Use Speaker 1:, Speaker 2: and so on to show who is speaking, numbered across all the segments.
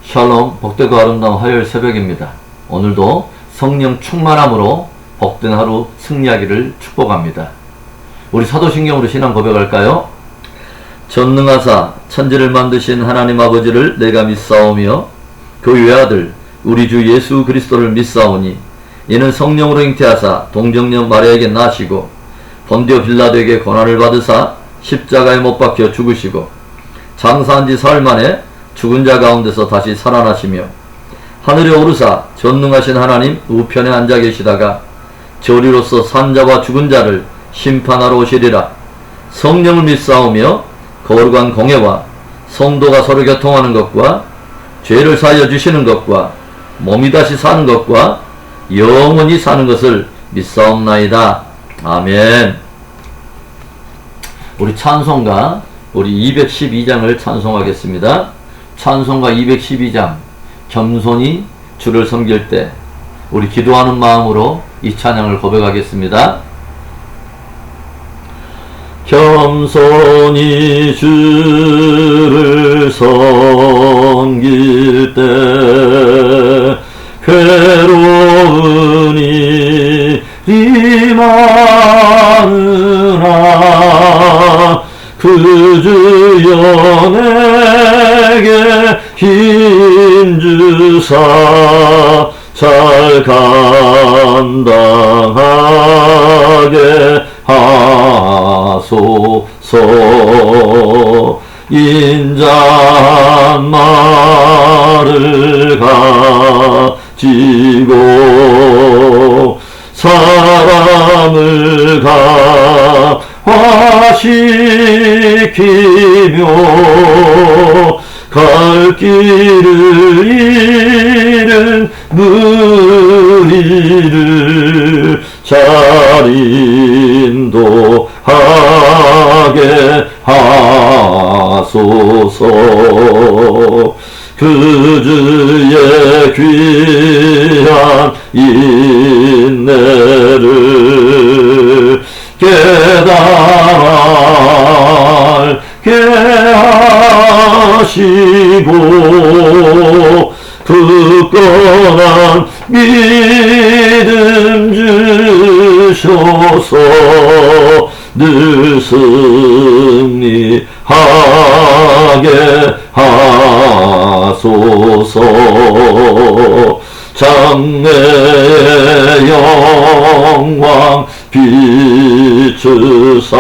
Speaker 1: 샬롬, 복되고 아름다운 화요일 새벽입니다. 오늘도 성령 충만함으로 복된 하루 승리하기를 축복합니다. 우리 사도신경으로 신앙 고백할까요? 전능하사 천지를 만드신 하나님 아버지를 내가 믿사오며 그 외아들 우리 주 예수 그리스도를 믿사오니 이는 성령으로 잉태하사 동정녀 마리아에게 나시고 본디오 빌라도에게 고난을 받으사 십자가에 못 박혀 죽으시고 장사한 지 사흘 만에 죽은 자 가운데서 다시 살아나시며 하늘에 오르사 전능하신 하나님 우편에 앉아 계시다가 저리로서 산자와 죽은 자를 심판하러 오시리라. 성령을 믿사오며 거룩한 공예와 성도가 서로 교통하는 것과 죄를 사하여 주시는 것과 몸이 다시 사는 것과 영원히 사는 것을 믿사옵나이다. 아멘. 우리 찬송가 우리 212장을 찬송하겠습니다. 찬송가 212장 겸손히 주를 섬길 때 우리 기도하는 마음으로 이 찬양을 고백하겠습니다. 겸손히 주를 섬길 때 괴로운 일이 많으나 그 주여 내게 힘주사 잘 감당하게 하소서. 인자한 말을 가지고 사람을 화시키며 갈 길을 잃은 무리를 잘 인도하게 하소서. 그 주의 귀한 인내를 깨달게 하시고 굳건한 믿음 주셔서 늘 승리하게 하소서. 장래의 영광 비추사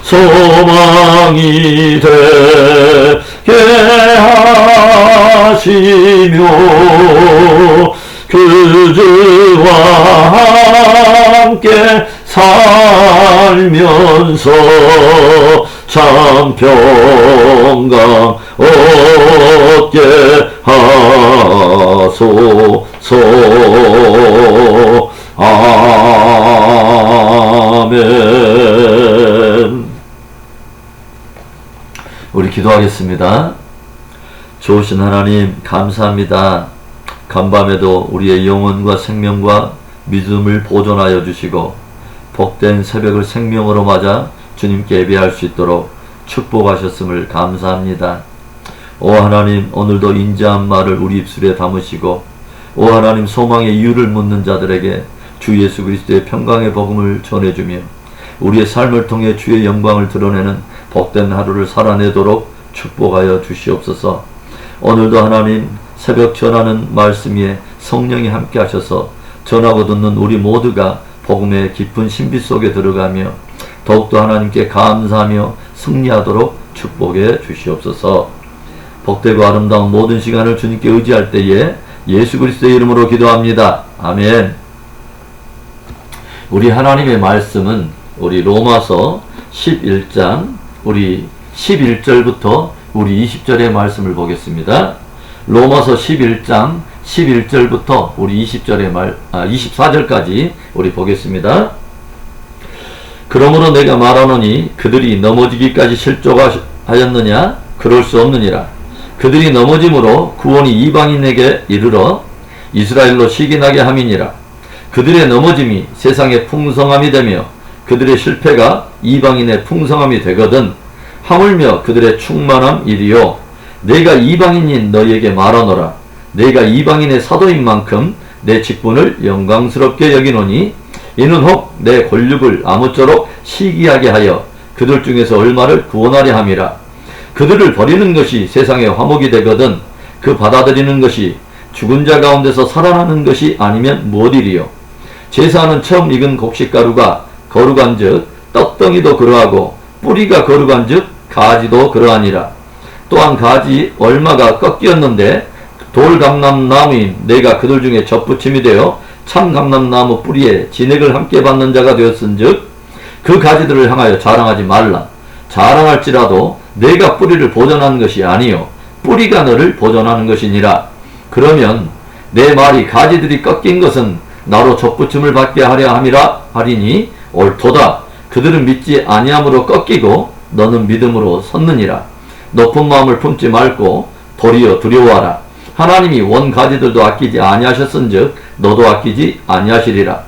Speaker 1: 소망이 되게 하시며 그 주와 함께 살면서 참 평강 얻게 하소서. 아멘. 우리 기도하겠습니다. 좋으신 하나님 감사합니다. 간밤에도 우리의 영혼과 생명과 믿음을 보존하여 주시고 복된 새벽을 생명으로 맞아 주님께 예배할 수 있도록 축복하셨음을 감사합니다. 오 하나님, 오늘도 인자한 말을 우리 입술에 담으시고 오 하나님, 소망의 이유를 묻는 자들에게 주 예수 그리스도의 평강의 복음을 전해주며 우리의 삶을 통해 주의 영광을 드러내는 복된 하루를 살아내도록 축복하여 주시옵소서. 오늘도 하나님, 새벽 전하는 말씀 위에 성령이 함께 하셔서 전하고 듣는 우리 모두가 복음의 깊은 신비 속에 들어가며 더욱더 하나님께 감사하며 승리하도록 축복해 주시옵소서. 복되고 아름다운 모든 시간을 주님께 의지할 때에 예수 그리스도의 이름으로 기도합니다. 아멘. 우리 하나님의 말씀은 우리 로마서 11장 우리 11절부터 우리 20절의 말씀을 보겠습니다. 로마서 11장 11절부터 우리 24절까지 우리 보겠습니다. 그러므로 내가 말하노니 그들이 넘어지기까지 실족하였느냐? 그럴 수 없느니라. 그들이 넘어짐으로 구원이 이방인에게 이르러 이스라엘로 시기나게 함이니라. 그들의 넘어짐이 세상의 풍성함이 되며 그들의 실패가 이방인의 풍성함이 되거든 하물며 그들의 충만함 이리요 내가 이방인인 너희에게 말하노라. 내가 이방인의 사도인 만큼 내 직분을 영광스럽게 여기노니 이는 혹 내 권력을 아무쪼록 시기하게 하여 그들 중에서 얼마를 구원하려 함이라. 그들을 버리는 것이 세상의 화목이 되거든 그 받아들이는 것이 죽은 자 가운데서 살아나는 것이 아니면 무엇이리요. 제사하는 처음 익은 곡식가루가 거룩한즉 떡덩이도 그러하고 뿌리가 거룩한즉 가지도 그러하니라. 또한 가지 얼마가 꺾였는데 돌감람나무인 내가 그들 중에 접붙임이 되어 참감람나무 뿌리에 진액을 함께 받는 자가 되었은즉 그 가지들을 향하여 자랑하지 말라. 자랑할지라도 내가 뿌리를 보존하는 것이 아니요 뿌리가 너를 보존하는 것이니라. 그러면 내 말이 가지들이 꺾인 것은 나로 접붙임을 받게 하려 함이라 하리니 옳도다. 그들은 믿지 아니함으로 꺾이고 너는 믿음으로 섰느니라. 높은 마음을 품지 말고 도리어 두려워하라. 하나님이 원 가지들도 아끼지 아니하셨은즉 너도 아끼지 아니하시리라.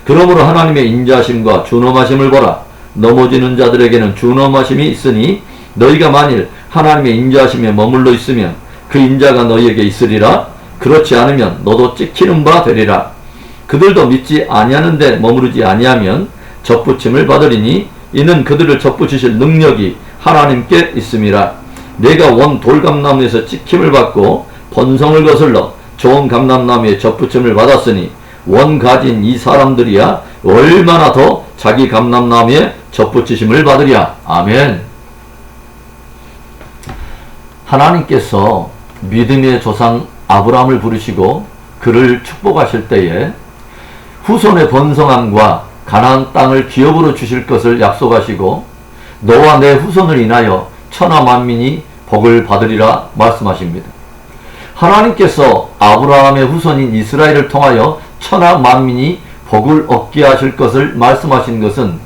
Speaker 1: 그러므로 하나님의 인자하심과 준엄하심을 보라. 넘어지는 자들에게는 준엄하심이 있으니 너희가 만일 하나님의 인자하심에 머물러 있으면 그 인자가 너희에게 있으리라. 그렇지 않으면 너도 찍히는 바 되리라. 그들도 믿지 아니하는데 머무르지 아니하면 접붙임을 받으리니 이는 그들을 접붙이실 능력이 하나님께 있음이라. 내가 원 돌감나무에서 찍힘을 받고 번성을 거슬러 좋은 감람나무에 접붙임을 받았으니 원 가진 이 사람들이야 얼마나 더 자기 감람나무에 접붙이심을 받으랴. 아멘. 하나님께서 믿음의 조상 아브라함을 부르시고 그를 축복하실 때에 후손의 번성함과 가나안 땅을 기업으로 주실 것을 약속하시고 너와 내 후손을 인하여 천하 만민이 복을 받으리라 말씀하십니다. 하나님께서 아브라함의 후손인 이스라엘을 통하여 천하 만민이 복을 얻게 하실 것을 말씀하신 것은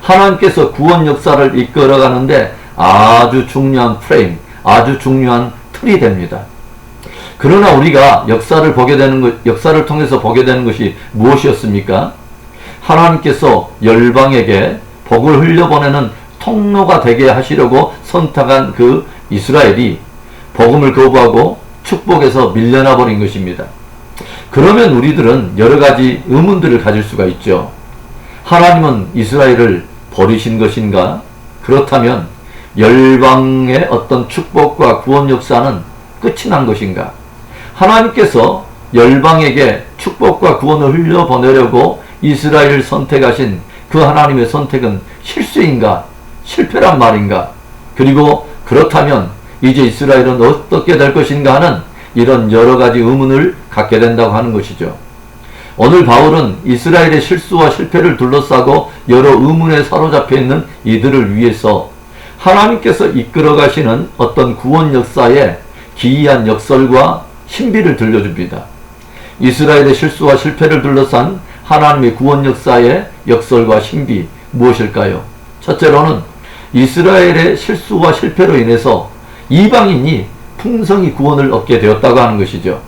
Speaker 1: 하나님께서 구원 역사를 이끌어가는데 아주 중요한 프레임, 아주 중요한 틀이 됩니다. 그러나 우리가 역사를 통해서 보게 되는 것이 무엇이었습니까? 하나님께서 열방에게 복을 흘려보내는 통로가 되게 하시려고 선택한 그 이스라엘이 복음을 거부하고 축복에서 밀려나 버린 것입니다. 그러면 우리들은 여러 가지 의문들을 가질 수가 있죠. 하나님은 이스라엘을 버리신 것인가? 그렇다면 열방의 어떤 축복과 구원 역사는 끝이 난 것인가? 하나님께서 열방에게 축복과 구원을 흘려보내려고 이스라엘을 선택하신 그 하나님의 선택은 실수인가? 실패란 말인가? 그리고 그렇다면 이제 이스라엘은 어떻게 될 것인가 하는 이런 여러 가지 의문을 갖게 된다고 하는 것이죠. 오늘 바울은 이스라엘의 실수와 실패를 둘러싸고 여러 의문에 사로잡혀 있는 이들을 위해서 하나님께서 이끌어 가시는 어떤 구원 역사의 기이한 역설과 신비를 들려줍니다. 이스라엘의 실수와 실패를 둘러싼 하나님의 구원 역사의 역설과 신비 무엇일까요? 첫째로는 이스라엘의 실수와 실패로 인해서 이방인이 풍성히 구원을 얻게 되었다고 하는 것이죠.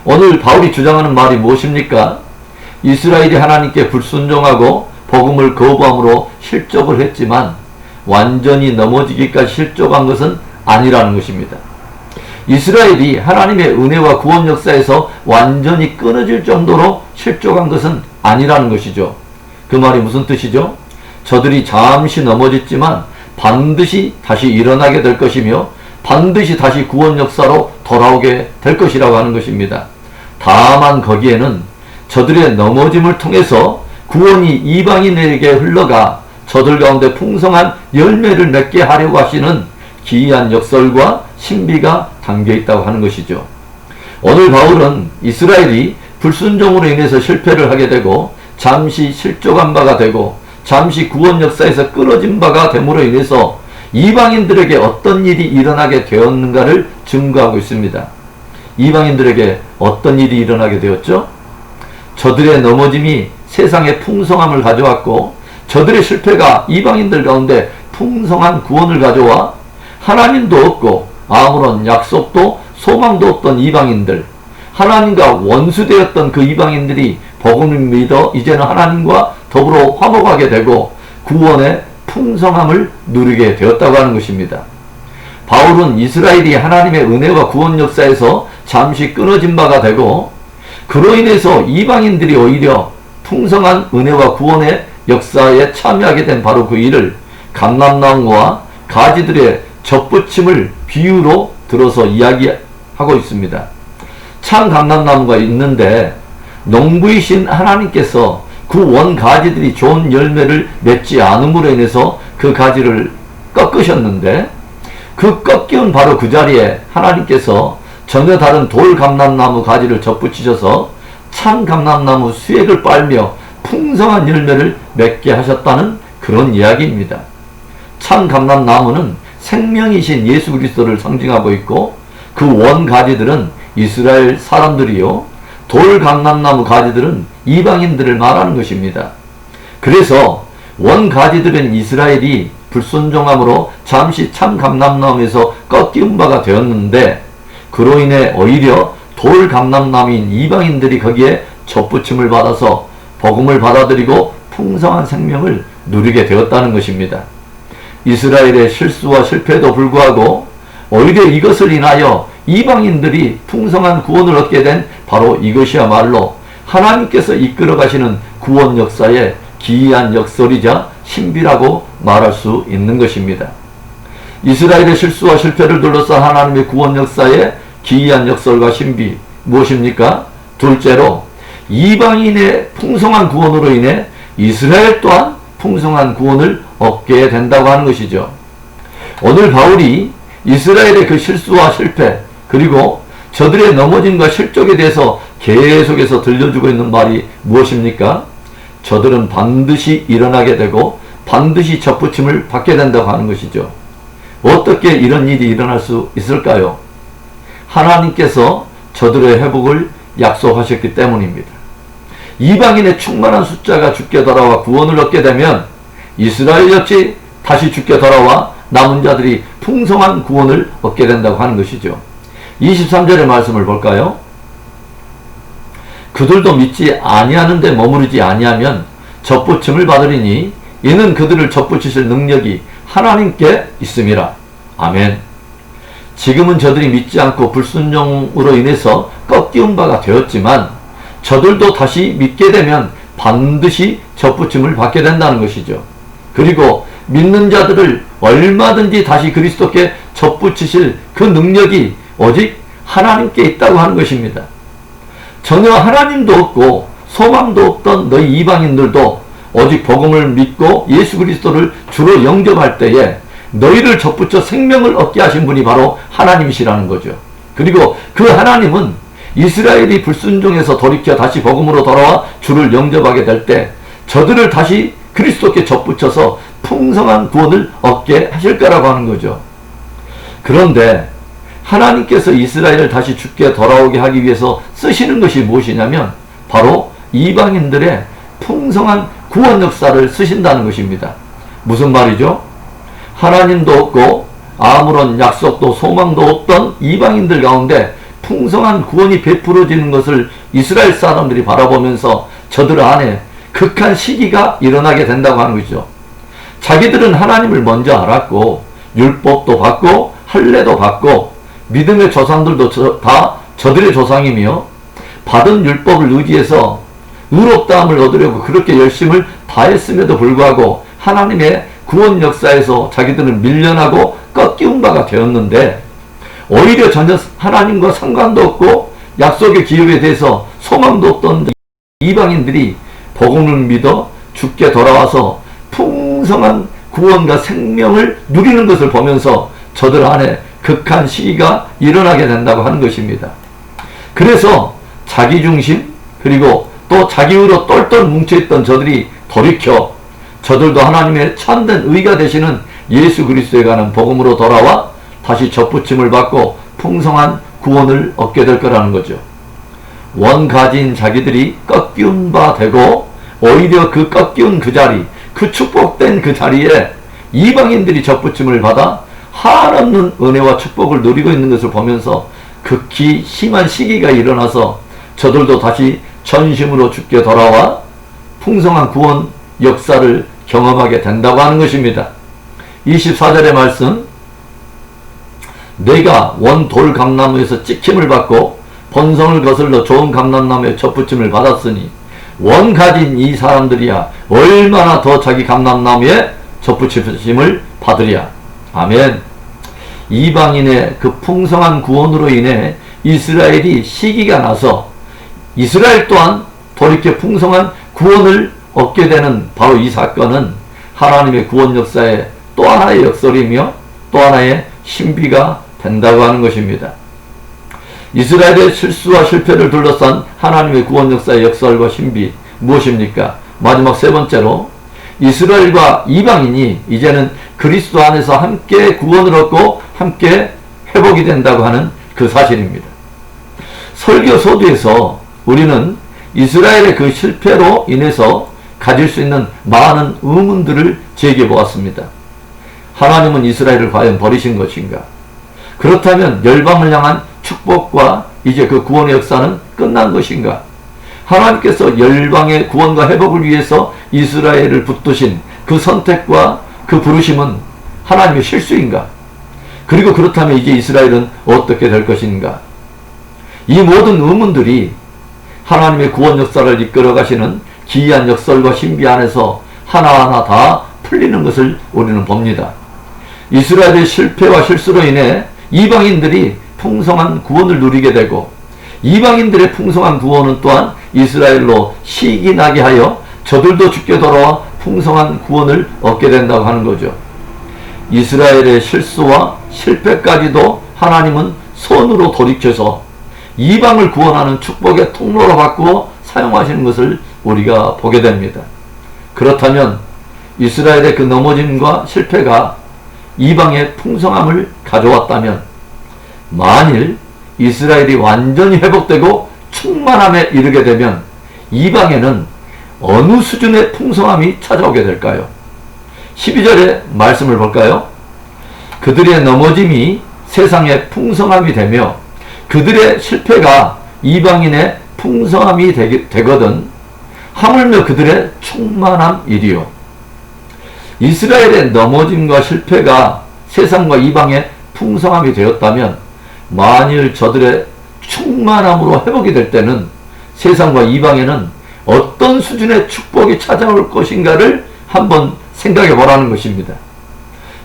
Speaker 1: 오늘 바울이 주장하는 말이 무엇입니까? 이스라엘이 하나님께 불순종하고 복음을 거부함으로 실족을 했지만 완전히 넘어지기까지 실족한 것은 아니라는 것입니다. 이스라엘이 하나님의 은혜와 구원 역사에서 완전히 끊어질 정도로 실족한 것은 아니라는 것이죠. 그 말이 무슨 뜻이죠? 저들이 잠시 넘어졌지만 반드시 다시 일어나게 될 것이며 반드시 다시 구원 역사로 돌아오게 될 것이라고 하는 것입니다. 다만 거기에는 저들의 넘어짐을 통해서 구원이 이방인에게 흘러가 저들 가운데 풍성한 열매를 맺게 하려고 하시는 기이한 역설과 신비가 담겨 있다고 하는 것이죠. 오늘 바울은 이스라엘이 불순종으로 인해서 실패를 하게 되고 잠시 실족한 바가 되고 잠시 구원 역사에서 끊어진 바가 됨으로 인해서 이방인들에게 어떤 일이 일어나게 되었는가를 증거하고 있습니다. 이방인들에게 어떤 일이 일어나게 되었죠? 저들의 넘어짐이 세상에 풍성함을 가져왔고 저들의 실패가 이방인들 가운데 풍성한 구원을 가져와 하나님도 없고 아무런 약속도 소망도 없던 이방인들, 하나님과 원수되었던 그 이방인들이 복음을 믿어 이제는 하나님과 더불어 화목하게 되고 구원의 풍성함을 누리게 되었다고 하는 것입니다. 바울은 이스라엘이 하나님의 은혜와 구원 역사에서 잠시 끊어진 바가 되고, 그로 인해서 이방인들이 오히려 풍성한 은혜와 구원의 역사에 참여하게 된 바로 그 일을 감람나무와 가지들의 접붙임을 비유로 들어서 이야기하고 있습니다. 참 감람나무가 있는데 농부이신 하나님께서 그 원 가지들이 좋은 열매를 맺지 않음으로 인해서 그 가지를 꺾으셨는데, 그 꺾여온 바로 그 자리에 하나님께서 전혀 다른 돌 감람나무 가지를 접붙이셔서 참 감람나무 수액을 빨며 풍성한 열매를 맺게 하셨다는 그런 이야기입니다. 참 감람나무는 생명이신 예수 그리스도를 상징하고 있고, 그 원 가지들은 이스라엘 사람들이요, 돌 감람나무 가지들은 이방인들을 말하는 것입니다. 그래서 원 가지들은 이스라엘이 불순종함으로 잠시 참 감람나무에서 꺾이운 바가 되었는데, 그로 인해 오히려 돌 감람나무인 이방인들이 거기에 접붙임을 받아서 복음을 받아들이고 풍성한 생명을 누리게 되었다는 것입니다. 이스라엘의 실수와 실패에도 불구하고 오히려 이것을 인하여 이방인들이 풍성한 구원을 얻게 된 바로 이것이야말로 하나님께서 이끌어 가시는 구원 역사의 기이한 역설이자 신비라고 말할 수 있는 것입니다. 이스라엘의 실수와 실패를 둘러싼 하나님의 구원 역사의 기이한 역설과 신비 무엇입니까? 둘째로 이방인의 풍성한 구원으로 인해 이스라엘 또한 풍성한 구원을 얻게 된다고 하는 것이죠. 오늘 바울이 이스라엘의 그 실수와 실패, 그리고 저들의 넘어짐과 실족에 대해서 계속해서 들려주고 있는 말이 무엇입니까? 저들은 반드시 일어나게 되고 반드시 접붙임을 받게 된다고 하는 것이죠. 어떻게 이런 일이 일어날 수 있을까요? 하나님께서 저들의 회복을 약속하셨기 때문입니다. 이방인의 충만한 숫자가 주께 돌아와 구원을 얻게 되면 이스라엘 역시 다시 주께 돌아와 남은 자들이 풍성한 구원을 얻게 된다고 하는 것이죠. 23절의 말씀을 볼까요? 그들도 믿지 아니하는 데 머무르지 아니하면 접붙임을 받으리니 이는 그들을 접붙이실 능력이 하나님께 있음이라. 아멘. 지금은 저들이 믿지 않고 불순종으로 인해서 꺾이운 바가 되었지만 저들도 다시 믿게 되면 반드시 접붙임을 받게 된다는 것이죠. 그리고 믿는 자들을 얼마든지 다시 그리스도께 접붙이실 그 능력이 오직 하나님께 있다고 하는 것입니다. 전혀 하나님도 없고 소망도 없던 너희 이방인들도 오직 복음을 믿고 예수 그리스도를 주로 영접할 때에 너희를 접붙여 생명을 얻게 하신 분이 바로 하나님이시라는 거죠. 그리고 그 하나님은 이스라엘이 불순종해서 돌이켜 다시 복음으로 돌아와 주를 영접하게 될 때 저들을 다시 그리스도께 접붙여서 풍성한 구원을 얻게 하실 거라고 하는 거죠. 그런데 하나님께서 이스라엘을 다시 주께 돌아오게 하기 위해서 쓰시는 것이 무엇이냐면 바로 이방인들의 풍성한 구원 역사를 쓰신다는 것입니다. 무슨 말이죠? 하나님도 없고 아무런 약속도 소망도 없던 이방인들 가운데 풍성한 구원이 베풀어지는 것을 이스라엘 사람들이 바라보면서 저들 안에 극한 시기가 일어나게 된다고 하는 것이죠. 자기들은 하나님을 먼저 알았고 율법도 받고 할례도 받고 믿음의 조상들도 다 저들의 조상이며 받은 율법을 의지해서 의롭다함을 얻으려고 그렇게 열심을 다했음에도 불구하고 하나님의 구원 역사에서 자기들은 밀려나고 꺾이운 바가 되었는데 오히려 전혀 하나님과 상관도 없고 약속의 기업에 대해서 소망도 없던 이방인들이 복음을 믿어 주께 돌아와서 풍성한 구원과 생명을 누리는 것을 보면서 저들 안에 극한 시기가 일어나게 된다고 하는 것입니다. 그래서 자기중심 그리고 또 자기의로 똘똘 뭉쳐있던 저들이 돌이켜 저들도 하나님의 참된 의가 되시는 예수 그리스도에 관한 복음으로 돌아와 다시 접붙임을 받고 풍성한 구원을 얻게 될 거라는 거죠. 원가지인 자기들이 꺾이운 바 되고 오히려 그 꺾이운 그 자리, 그 축복된 그 자리에 이방인들이 접붙임을 받아 한없는 은혜와 축복을 누리고 있는 것을 보면서 극히 심한 시기가 일어나서 저들도 다시 전심으로 주께 돌아와 풍성한 구원 역사를 경험하게 된다고 하는 것입니다. 24절의 말씀 내가 원돌 감나무에서 찍힘을 받고 번성을 거슬러 좋은 감람나무에 접붙임을 받았으니 원 가진 이 사람들이야 얼마나 더 자기 감람나무에 접붙임을 받으랴. 아멘. 이방인의 그 풍성한 구원으로 인해 이스라엘이 시기가 나서 이스라엘 또한 돌이켜 풍성한 구원을 얻게 되는 바로 이 사건은 하나님의 구원 역사의 또 하나의 역설이며 또 하나의 신비가 된다고 하는 것입니다. 이스라엘의 실수와 실패를 둘러싼 하나님의 구원 역사의 역설과 신비 무엇입니까? 마지막 세 번째로 이스라엘과 이방인이 이제는 그리스도 안에서 함께 구원을 얻고 함께 회복이 된다고 하는 그 사실입니다. 설교 소두에서 우리는 이스라엘의 그 실패로 인해서 가질 수 있는 많은 의문들을 제기해 보았습니다. 하나님은 이스라엘을 과연 버리신 것인가? 그렇다면 열방을 향한 축복과 이제 그 구원의 역사는 끝난 것인가? 하나님께서 열방의 구원과 회복을 위해서 이스라엘을 붙드신 그 선택과 그 부르심은 하나님의 실수인가? 그리고 그렇다면 이제 이스라엘은 어떻게 될 것인가? 이 모든 의문들이 하나님의 구원 역사를 이끌어 가시는 기이한 역설과 신비 안에서 하나하나 다 풀리는 것을 우리는 봅니다. 이스라엘의 실패와 실수로 인해 이방인들이 풍성한 구원을 누리게 되고 이방인들의 풍성한 구원은 또한 이스라엘로 시기 나게 하여 저들도 죽게 돌아와 풍성한 구원을 얻게 된다고 하는 거죠. 이스라엘의 실수와 실패까지도 하나님은 손으로 돌이켜서 이방을 구원하는 축복의 통로로 바꾸어 사용하시는 것을 우리가 보게 됩니다. 그렇다면 이스라엘의 그 넘어짐과 실패가 이방의 풍성함을 가져왔다면 만일 이스라엘이 완전히 회복되고 충만함에 이르게 되면 이방에는 어느 수준의 풍성함이 찾아오게 될까요? 12절의 말씀을 볼까요? 그들의 넘어짐이 세상의 풍성함이 되며 그들의 실패가 이방인의 풍성함이 되거든 하물며 그들의 충만함이리요. 이스라엘의 넘어짐과 실패가 세상과 이방의 풍성함이 되었다면 만일 저들의 충만함으로 회복이 될 때는 세상과 이방에는 어떤 수준의 축복이 찾아올 것인가를 한번 생각해 보라는 것입니다.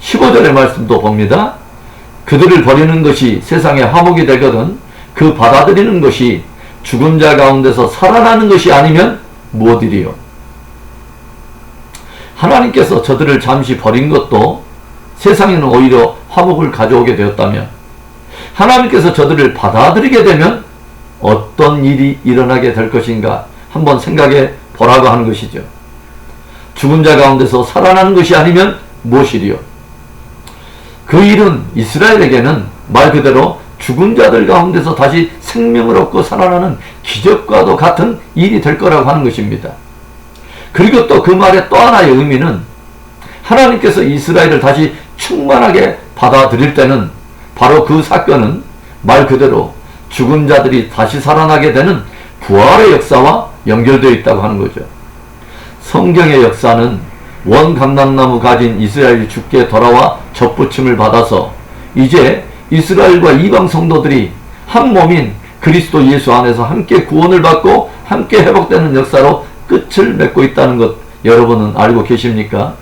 Speaker 1: 15절의 말씀도 봅니다. 그들을 버리는 것이 세상의 화목이 되거든 그 받아들이는 것이 죽은 자 가운데서 살아나는 것이 아니면 무엇이리요? 하나님께서 저들을 잠시 버린 것도 세상에는 오히려 화목을 가져오게 되었다면 하나님께서 저들을 받아들이게 되면 어떤 일이 일어나게 될 것인가 한번 생각해 보라고 하는 것이죠. 죽은 자 가운데서 살아나는 것이 아니면 무엇이리요? 그 일은 이스라엘에게는 말 그대로 죽은 자들 가운데서 다시 생명을 얻고 살아나는 기적과도 같은 일이 될 거라고 하는 것입니다. 그리고 또 그 말의 또 하나의 의미는 하나님께서 이스라엘을 다시 충만하게 받아들일 때는 바로 그 사건은 말 그대로 죽은 자들이 다시 살아나게 되는 부활의 역사와 연결되어 있다고 하는 거죠. 성경의 역사는 원 감람나무 가진 이스라엘이 죽게 돌아와 접붙임을 받아서 이제 이스라엘과 이방 성도들이 한 몸인 그리스도 예수 안에서 함께 구원을 받고 함께 회복되는 역사로 끝을 맺고 있다는 것 여러분은 알고 계십니까?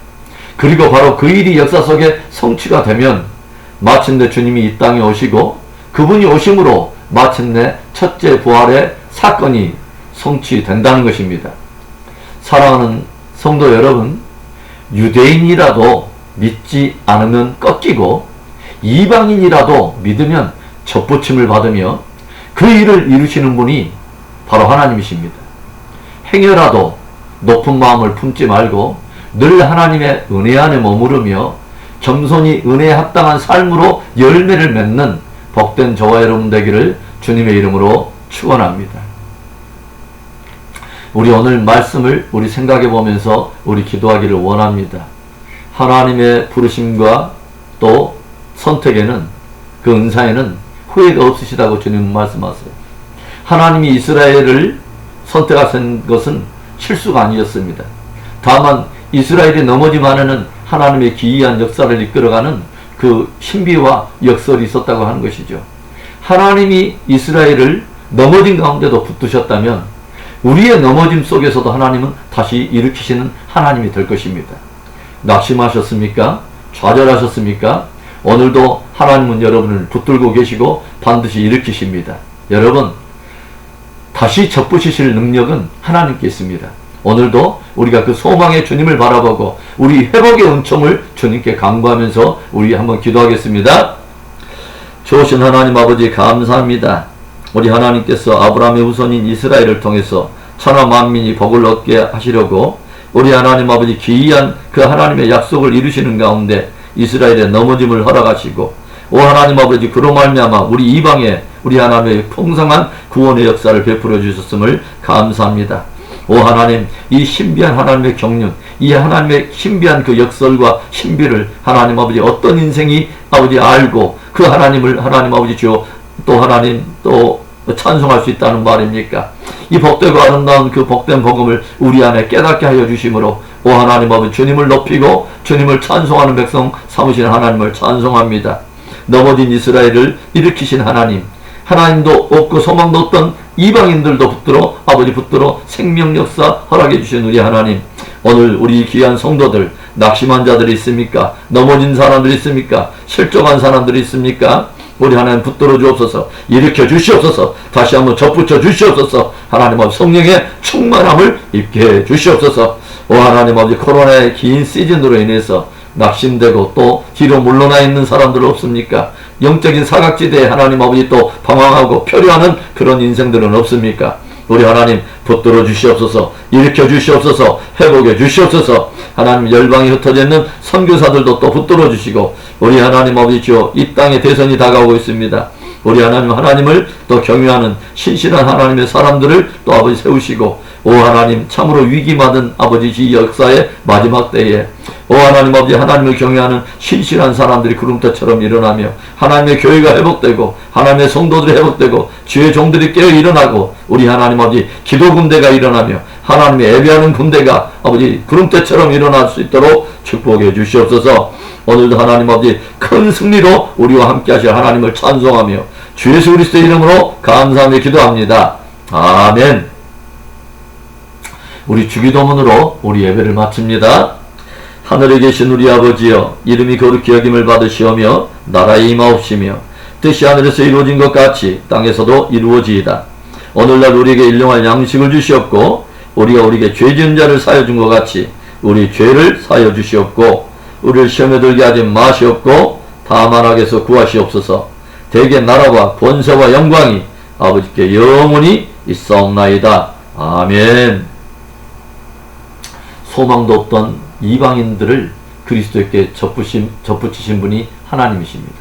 Speaker 1: 그리고 바로 그 일이 역사 속에 성취가 되면 마침내 주님이 이 땅에 오시고 그분이 오심으로 마침내 첫째 부활의 사건이 성취된다는 것입니다. 사랑하는 성도 여러분, 유대인이라도 믿지 않으면 꺾이고 이방인이라도 믿으면 접붙임을 받으며 그 일을 이루시는 분이 바로 하나님이십니다. 행여라도 높은 마음을 품지 말고 늘 하나님의 은혜 안에 머무르며 겸손히 은혜에 합당한 삶으로 열매를 맺는 복된 저와 여러분 되기를 주님의 이름으로 축원합니다. 우리 오늘 말씀을 우리 생각해 보면서 우리 기도하기를 원합니다. 하나님의 부르심과 또 선택에는 그 은사에는 후회가 없으시다고 주님은 말씀하세요. 하나님이 이스라엘을 선택하신 것은 실수가 아니었습니다. 다만 이스라엘이 넘어짐 안에는 하나님의 기이한 역사를 이끌어가는 그 신비와 역설이 있었다고 하는 것이죠. 하나님이 이스라엘을 넘어진 가운데도 붙드셨다면 우리의 넘어짐 속에서도 하나님은 다시 일으키시는 하나님이 될 것입니다. 낙심하셨습니까? 좌절하셨습니까? 오늘도 하나님은 여러분을 붙들고 계시고 반드시 일으키십니다. 여러분, 다시 접붙이실 능력은 하나님께 있습니다. 오늘도 우리가 그 소망의 주님을 바라보고 우리 회복의 은총을 주님께 간구하면서 우리 한번 기도하겠습니다. 좋으신 하나님 아버지 감사합니다. 우리 하나님께서 아브라함의 후손인 이스라엘을 통해서 천하 만민이 복을 얻게 하시려고 우리 하나님 아버지 기이한 그 하나님의 약속을 이루시는 가운데 이스라엘의 넘어짐을 허락하시고 오 하나님 아버지 그로 말미암아 우리 이방에 우리 하나님의 풍성한 구원의 역사를 베풀어 주셨음을 감사합니다. 오 하나님, 이 신비한 하나님의 경륜, 이 하나님의 신비한 그 역설과 신비를 하나님 아버지 어떤 인생이 아버지 알고 그 하나님을 하나님 아버지 주여 또 하나님 또 찬송할 수 있다는 말입니까? 이 복되고 아름다운 그 복된 복음을 우리 안에 깨닫게 하여 주심으로 오 하나님 아버지 주님을 높이고 주님을 찬송하는 백성 삼으신 하나님을 찬송합니다. 넘어진 이스라엘을 일으키신 하나님, 하나님도 없고 소망도 없던 이방인들도 붙들어 아버지 붙들어 생명 역사 허락해 주신 우리 하나님, 오늘 우리 귀한 성도들 낙심한 자들이 있습니까? 넘어진 사람들이 있습니까? 실족한 사람들이 있습니까? 우리 하나님 붙들어 주옵소서, 일으켜 주시옵소서, 다시 한번 접붙여 주시옵소서, 하나님 아버지 성령의 충만함을 입게 해 주시옵소서. 오 하나님 아버지 코로나의 긴 시즌으로 인해서 낙심되고 또 뒤로 물러나 있는 사람들 없습니까? 영적인 사각지대에 하나님 아버지 또 방황하고 표류하는 그런 인생들은 없습니까? 우리 하나님 붙들어 주시옵소서, 일으켜 주시옵소서, 회복해 주시옵소서. 하나님 열방에 흩어져 있는 선교사들도 또 붙들어 주시고 우리 하나님 아버지 주여 이 땅에 대선이 다가오고 있습니다. 우리 하나님을 또 경유하는 신실한 하나님의 사람들을 또 아버지 세우시고 오 하나님 참으로 위기받은 아버지 이 역사의 마지막 때에 오 하나님 아버지 하나님을 경외하는 신실한 사람들이 구름대처럼 일어나며 하나님의 교회가 회복되고 하나님의 성도들이 회복되고 주의 종들이 깨어 일어나고 우리 하나님 아버지 기도 군대가 일어나며 하나님의 예배하는 군대가 아버지 구름대처럼 일어날 수 있도록 축복해 주시옵소서. 오늘도 하나님 아버지 큰 승리로 우리와 함께 하실 하나님을 찬송하며 주 예수 그리스도의 이름으로 감사하며 기도합니다. 아멘. 우리 주기도문으로 우리 예배를 마칩니다. 하늘에 계신 우리 아버지여, 이름이 거룩히 여김을 받으시오며 나라에 임하옵시며 뜻이 하늘에서 이루어진 것 같이 땅에서도 이루어지이다. 오늘날 우리에게 일용할 양식을 주시옵고 우리가 우리에게 죄 지은 자를 사하여 준 것 같이 우리 죄를 사하여 주시옵고 우리를 시험에 들게 하지 마시옵고 다만 악에서 구하시옵소서. 대개 나라와 권세와 영광이 아버지께 영원히 있사옵나이다. 아멘. 소망도 없던 이방인들을 그리스도께 접붙이신 분이 하나님이십니다.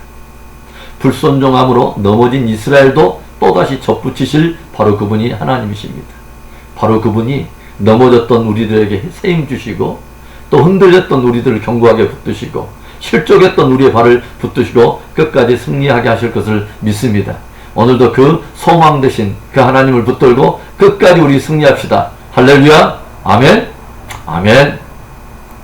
Speaker 1: 불순종함으로 넘어진 이스라엘도 또다시 접붙이실 바로 그분이 하나님이십니다. 바로 그분이 넘어졌던 우리들에게 세임 주시고 또 흔들렸던 우리들을 견고하게 붙드시고 실족했던 우리의 발을 붙드시고 끝까지 승리하게 하실 것을 믿습니다. 오늘도 그 소망 되신 그 하나님을 붙들고 끝까지 우리 승리합시다. 할렐루야. 아멘. 아멘.